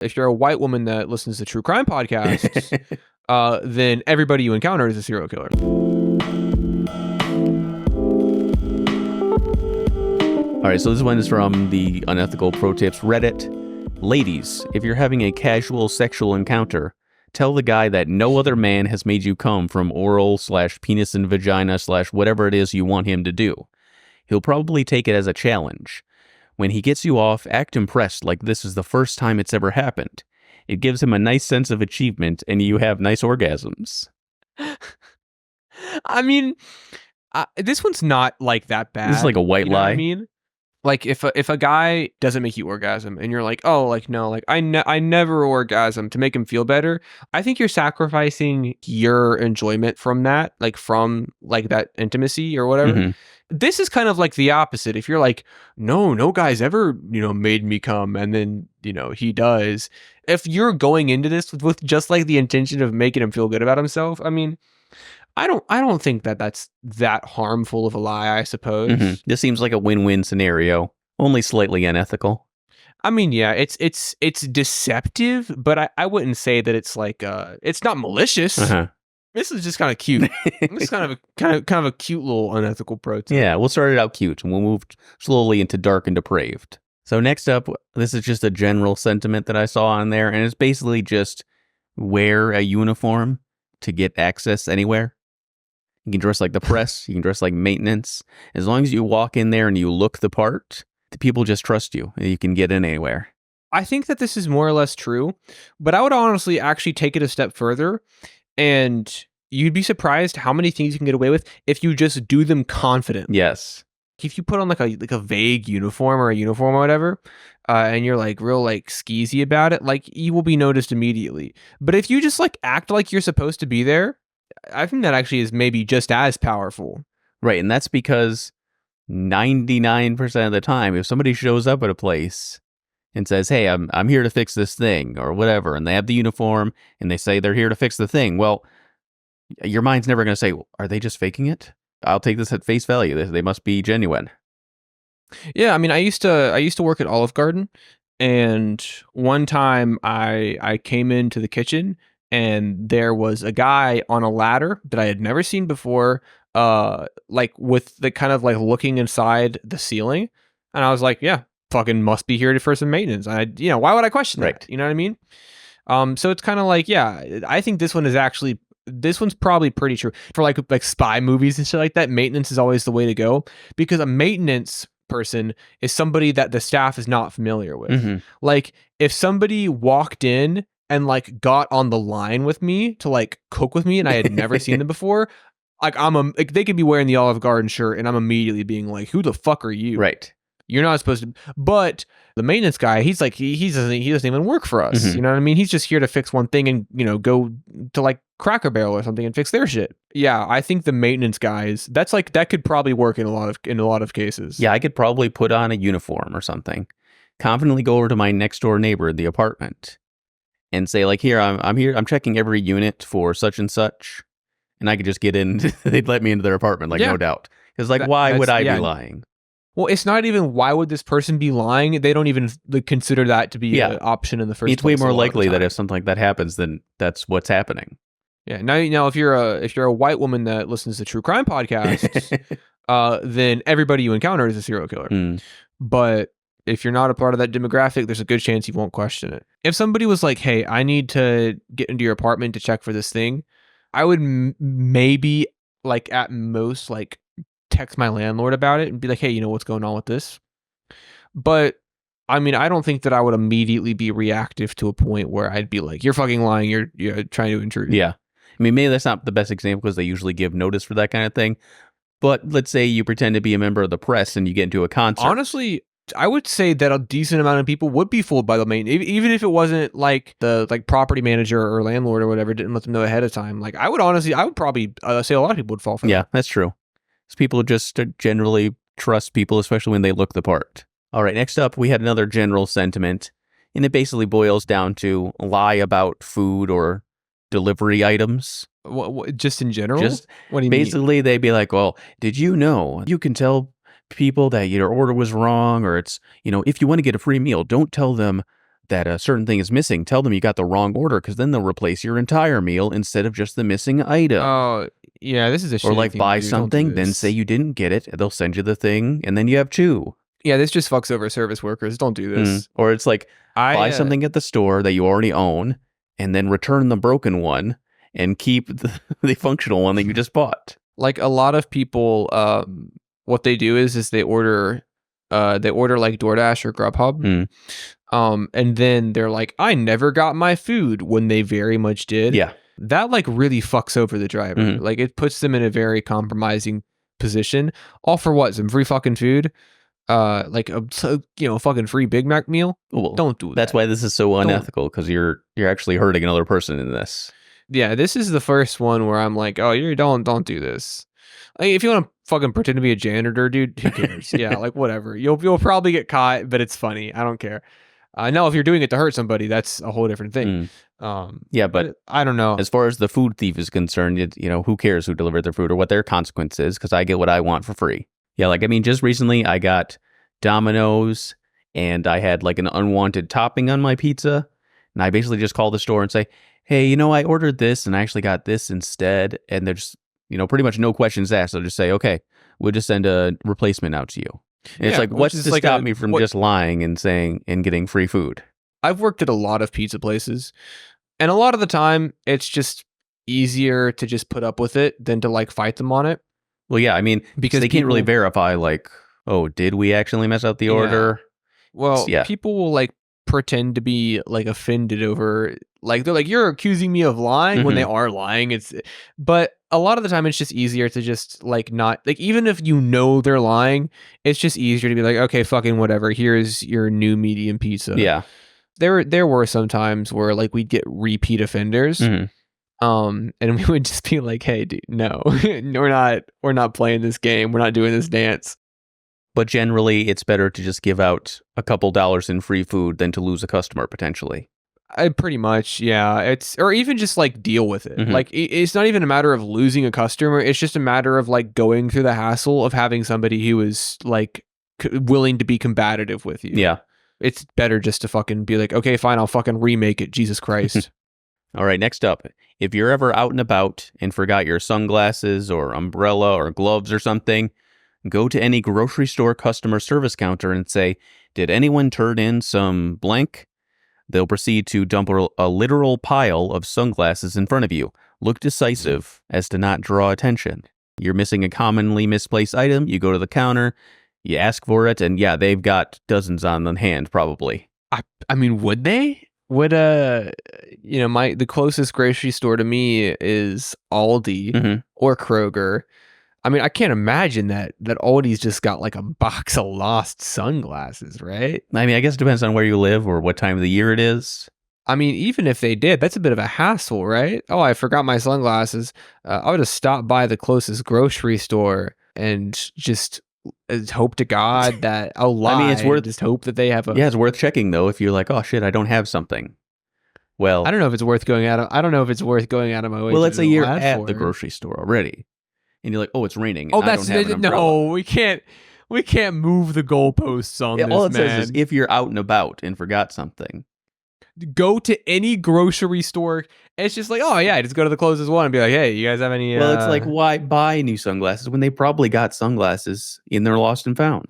If you're a white woman that listens to true crime podcasts, then everybody you encounter is a serial killer. All right, so this one is from the Unethical Protips Reddit. Ladies, if you're having a casual sexual encounter, tell the guy that no other man has made you come from oral/penis and vagina/whatever it is you want him to do. He'll probably take it as a challenge. When he gets you off, act impressed like this is the first time it's ever happened. It gives him a nice sense of achievement, and you have nice orgasms. I mean, this one's not like that bad. This is like a white lie. What I mean? Like if a guy doesn't make you orgasm and you're like, oh, like no, like I never orgasm to make him feel better. I think you're sacrificing your enjoyment from that, like that intimacy or whatever. Mm-hmm. This is kind of like the opposite. If you're like, no guy's ever, made me come, and then, he does. If you're going into this with just like the intention of making him feel good about himself, I mean, I don't think that that's that harmful of a lie, I suppose. Mm-hmm. This seems like a win-win scenario, only slightly unethical. I mean, yeah, it's deceptive, but I wouldn't say that it's like it's not malicious. Uh-huh. This is just kind of cute. It's kind of a cute little unethical protest. Yeah, we'll start it out cute, and we'll move slowly into dark and depraved. So next up, this is just a general sentiment that I saw on there, and it's basically just wear a uniform to get access anywhere. You can dress like the press. You can dress like maintenance. As long as you walk in there and you look the part, the people just trust you. And you can get in anywhere. I think that this is more or less true, but I would honestly actually take it a step further, and you'd be surprised how many things you can get away with if you just do them confidently. Yes. If you put on like a vague uniform or a uniform or whatever, and you're like real like skeezy about it, like you will be noticed immediately. But if you just like act like you're supposed to be there, I think that actually is maybe just as powerful. Right, and that's because 99% of the time, if somebody shows up at a place and says, hey, I'm here to fix this thing or whatever, and they have the uniform and they say they're here to fix the thing, well, your mind's never going to say, are they just faking it? I'll take this at face value. They must be genuine. Yeah, I mean, I used to work at Olive Garden, and one time I came into the kitchen and there was a guy on a ladder that I had never seen before, like with the kind of like looking inside the ceiling, and I was like, yeah, fucking must be here for some maintenance. Why would I question that? You know what I mean? So it's kind of like, yeah, I think this one's probably pretty true for like spy movies and shit like that. Maintenance is always the way to go, because a maintenance person is somebody that the staff is not familiar with. Mm-hmm. Like if somebody walked in and like got on the line with me to like cook with me and I had never seen them before, like they could be wearing the Olive Garden shirt and I'm immediately being like, who the fuck are you? Right. You're not supposed to. But the maintenance guy, he's like, he doesn't even work for us. Mm-hmm. You know what I mean? He's just here to fix one thing and, go to like Cracker Barrel or something and fix their shit. Yeah, I think the maintenance guys, that could probably work in a lot of cases. Yeah, I could probably put on a uniform or something, confidently go over to my next door neighbor in the apartment and say like, here, I'm here, I'm checking every unit for such and such, and I could just get in. They'd let me into their apartment, like, no doubt. Because like, why would I be lying? Well, it's not even why would this person be lying. They don't even consider that to be an option in the first place. It's way more likely that if something like that happens, then that's what's happening. Yeah. Now, if you're a white woman that listens to true crime podcasts, then everybody you encounter is a serial killer. Mm. But if you're not a part of that demographic, there's a good chance you won't question it. If somebody was like, hey, I need to get into your apartment to check for this thing, I would maybe like at most like text my landlord about it and be like, hey, what's going on with this? But I mean, I don't think that I would immediately be reactive to a point where I'd be like, you're fucking lying. You're trying to intrude. Yeah. I mean, maybe that's not the best example because they usually give notice for that kind of thing. But let's say you pretend to be a member of the press and you get into a concert. Honestly, I would say that a decent amount of people would be fooled by the even if it wasn't like the property manager or landlord or whatever didn't let them know ahead of time. Like I would probably say a lot of people would fall for that. Yeah, that's true. So people just generally trust people, especially when they look the part. All right, next up, we had another general sentiment, and it basically boils down to lie about food or delivery items. What just in general? What do you basically mean? They'd be like, well, did you know you can tell people that your order was wrong, or it's, if you want to get a free meal, don't tell them that a certain thing is missing, tell them you got the wrong order, because then they'll replace your entire meal instead of just the missing item. Oh, yeah, this is a Or shitty like thing to buy do. Don't do something, then say this. you didn't get it, and they'll send you the thing, and then you have two. Yeah, this just fucks over service workers. Don't do this. Or it's like buy I something at the store that you already own, and then return the broken one and keep the functional one that you just bought. like a lot of people. What they do is they order like DoorDash or Grubhub. And then they're like, I never got my food when they very much did. Yeah. That like really fucks over the driver. Like it puts them in a very compromising position. All for what? Some free fucking food? Like a fucking free Big Mac meal? Well, Don't do that. That's why this is so unethical, because you're actually hurting another person in this. Yeah, this is the first one where I'm like, oh, you don't do this. Like, if you want to fucking pretend to be a janitor, dude, who cares? Yeah, like whatever. You'll probably get caught, but it's funny. I don't care. Now, if you're doing it to hurt somebody, that's a whole different thing. Yeah, but I don't know. As far as the food thief is concerned, who cares who delivered their food or what their consequence is? Because I get what I want for free. Yeah, like I mean, just recently I got Domino's and I had like an unwanted topping on my pizza, and I basically just call the store and say, hey, I ordered this and I actually got this instead, and they're just pretty much no questions asked. They'll just say, okay, we'll just send a replacement out to you. And it's like, what's to stop me from just lying and saying and getting free food? I've worked at a lot of pizza places, and a lot of the time it's just easier to just put up with it than to like fight them on it. Well, yeah, I mean, because they can't really verify like, oh, did we actually mess up the order? Well, people will like pretend to be like offended over, like they're like, you're accusing me of lying when they are lying. But a lot of the time it's just easier to just like not, like, even if they're lying, it's just easier to be like, okay, fucking whatever, here's your new medium pizza. Yeah. There were some times where like we'd get repeat offenders. And we would just be like, hey, dude, no, we're not playing this game. We're not doing this dance. But generally, it's better to just give out a couple dollars in free food than to lose a customer potentially. Pretty much, yeah. Or even just like deal with it. Like it's not even a matter of losing a customer. It's just a matter of like going through the hassle of having somebody who is like willing to be combative with you. Yeah. It's better just to fucking be like, okay, fine, I'll fucking remake it. Jesus Christ. All right, next up. If you're ever out and about and forgot your sunglasses or umbrella or gloves or something, go to any grocery store customer service counter and say, did anyone turn in some blank? They'll proceed to dump a literal pile of sunglasses in front of you. Look decisive as to not draw attention. You're missing a commonly misplaced item. You go to the counter, you ask for it, and yeah, they've got dozens on the hand probably. I mean, would they? Would the closest grocery store to me is Aldi or Kroger. I mean, I can't imagine that Aldi's just got like a box of lost sunglasses, right? I mean, I guess it depends on where you live or what time of the year it is. I mean, even if they did, that's a bit of a hassle, right? Oh, I forgot my sunglasses. I would have stopped by the closest grocery store and just hope to God that I'll lie. I mean, it's worth just hope that they have a. Yeah, it's worth checking though if you're like, oh shit, I don't have something. Well, I don't know if it's worth going out of. I don't know if it's worth going out of my way. Well, let's say you're at the grocery store already. And you're like, oh, it's raining. Oh, that's no. We can't move the goalposts on this. All it man. says is if you're out and about and forgot something, go to any grocery store. It's just like, oh yeah, just go to the closest one and be like, hey, you guys have any? Well, it's like, why buy new sunglasses when they probably got sunglasses in their lost and found?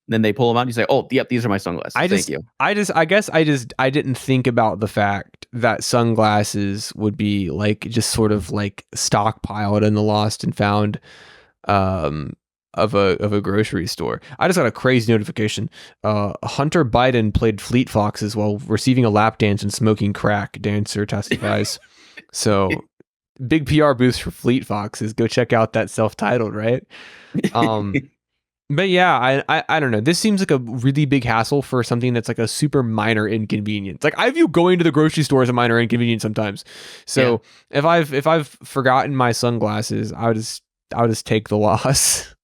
Then they pull them out and you say, oh, yep, these are my sunglasses. Thank you. I guess I didn't think about the fact that sunglasses would be like just sort of like stockpiled in the lost and found of a grocery store. I just got a crazy notification. Hunter Biden played Fleet Foxes while receiving a lap dance and smoking crack, dancer testifies. So big PR boost for Fleet Foxes. Go check out that self-titled, right? But yeah, I don't know. This seems like a really big hassle for something that's like a super minor inconvenience. Like I view going to the grocery store as a minor inconvenience sometimes. So if I've forgotten my sunglasses, I would just take the loss.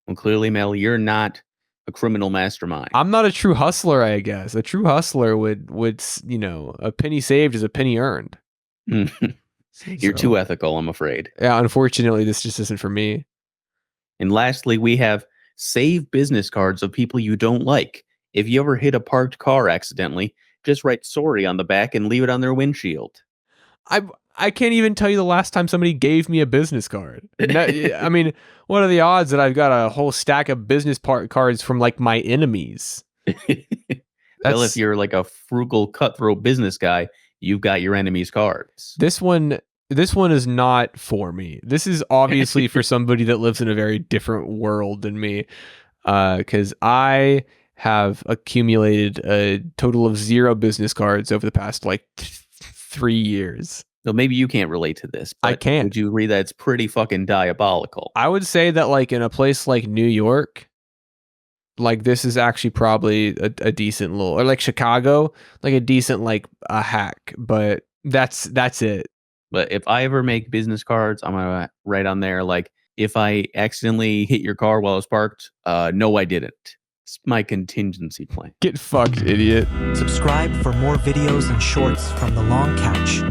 Well, clearly, Mel, you're not a criminal mastermind. I'm not a true hustler, I guess. A true hustler would a penny saved is a penny earned. You're too ethical, I'm afraid. Yeah, unfortunately, this just isn't for me. And lastly, we have save business cards of people you don't like. If you ever hit a parked car accidentally, just write sorry on the back and leave it on their windshield. I I can't even tell you the last time somebody gave me a business card. I mean, what are the odds that I've got a whole stack of business cards from like my enemies? Well, if That's you're like a frugal cutthroat business guy, you've got your enemy's cards. this one. This one is not for me. This is obviously for somebody that lives in a very different world than me. Because I have accumulated a total of 0 business cards over the past like 3 years. So maybe you can't relate to this, I but can't. would you agree that it's pretty fucking diabolical? I would say that like in a place like New York, like this is actually probably a decent little, or like Chicago, like a decent like a hack, but that's it. But if I ever make business cards, I'm gonna write on there like, if I accidentally hit your car while I was parked, no, I didn't. It's my contingency plan. Get fucked, idiot. Subscribe for more videos and shorts from The Long Couch.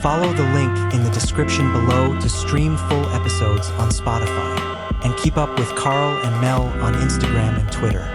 Follow the link in the description below to stream full episodes on Spotify. And keep up with Carl and Mel on Instagram and Twitter.